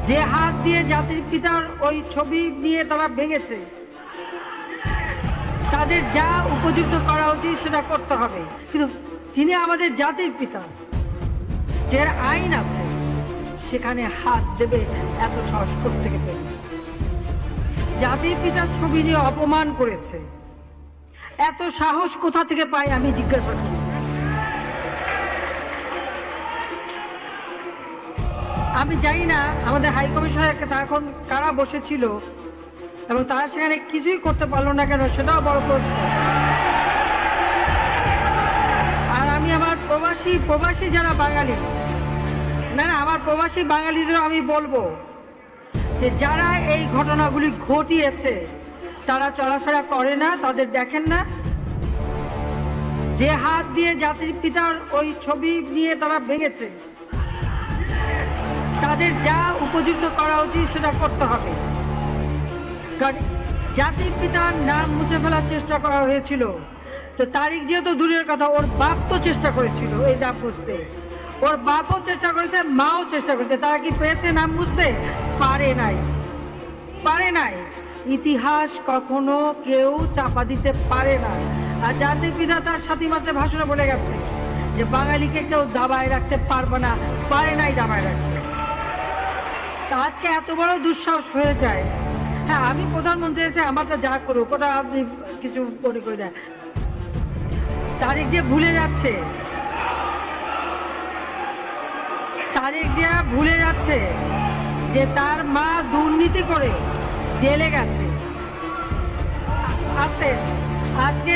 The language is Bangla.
যে হাত দিয়ে জাতির পিতার ওই ছবি নিয়ে তারা ভেঙেছে, তাদের যা উপযুক্ত করা উচিত সেটা করতে হবে। কিন্তু যিনি আমাদের জাতির পিতা, যে আইন আছে, সেখানে হাত দেবে এত সাহস থেকে পেল। জাতির পিতার ছবি নিয়ে অপমান করেছে, এত সাহস কোথা থেকে পাই আমি জিজ্ঞাসা করি। আমি জানি না আমাদের হাই কমিশনার এখন কারা বসেছিল এবং তারা সেখানে কিছুই করতে পারলো না কেন, সেটাও বড় প্রশ্ন। আর আমি আমার প্রবাসী যারা বাঙালি, না আমার প্রবাসী বাঙালিদেরও আমি বলবো যে যারা এই ঘটনাগুলি ঘটিয়েছে তারা চলাফেরা করে না, তাদের দেখেন না। যে হাত দিয়ে জাতির পিতার ওই ছবি নিয়ে তারা ভেঙেছে, তাদের যা উপযুক্ত করা উচিত সেটা করতে হবে। কারণ জাতির পিতার নাম মুছে ফেলার চেষ্টা করা হয়েছিল, তো তারিখ যেহেতু দূরের কথা, ওর বাপ তো চেষ্টা করেছিল এই নাম মুছতে, ওর বাপও চেষ্টা করেছে, মাও চেষ্টা করেছে। তারা কি পেয়েছে নাম মুছতে? পারে নাই। ইতিহাস কখনো কেউ চাপা দিতে পারে না। আর জাতির পিতা তার 7 মাসে ভাষণে বলে গেছে যে বাঙালিকে কেউ দাবায় রাখতে পারবে না, পারে নাই দাবায় রাখতে। তা আজকে এত বড় দুঃসাহস হয়ে যায়। হ্যাঁ, আমি প্রধানমন্ত্রী এসে আমারটা যা করুক, ওটা আপনি কিছু মনে করি না। তারিখ যে ভুলে যাচ্ছে যে তার মা দুর্নীতি করে জেলে গেছে। আজকে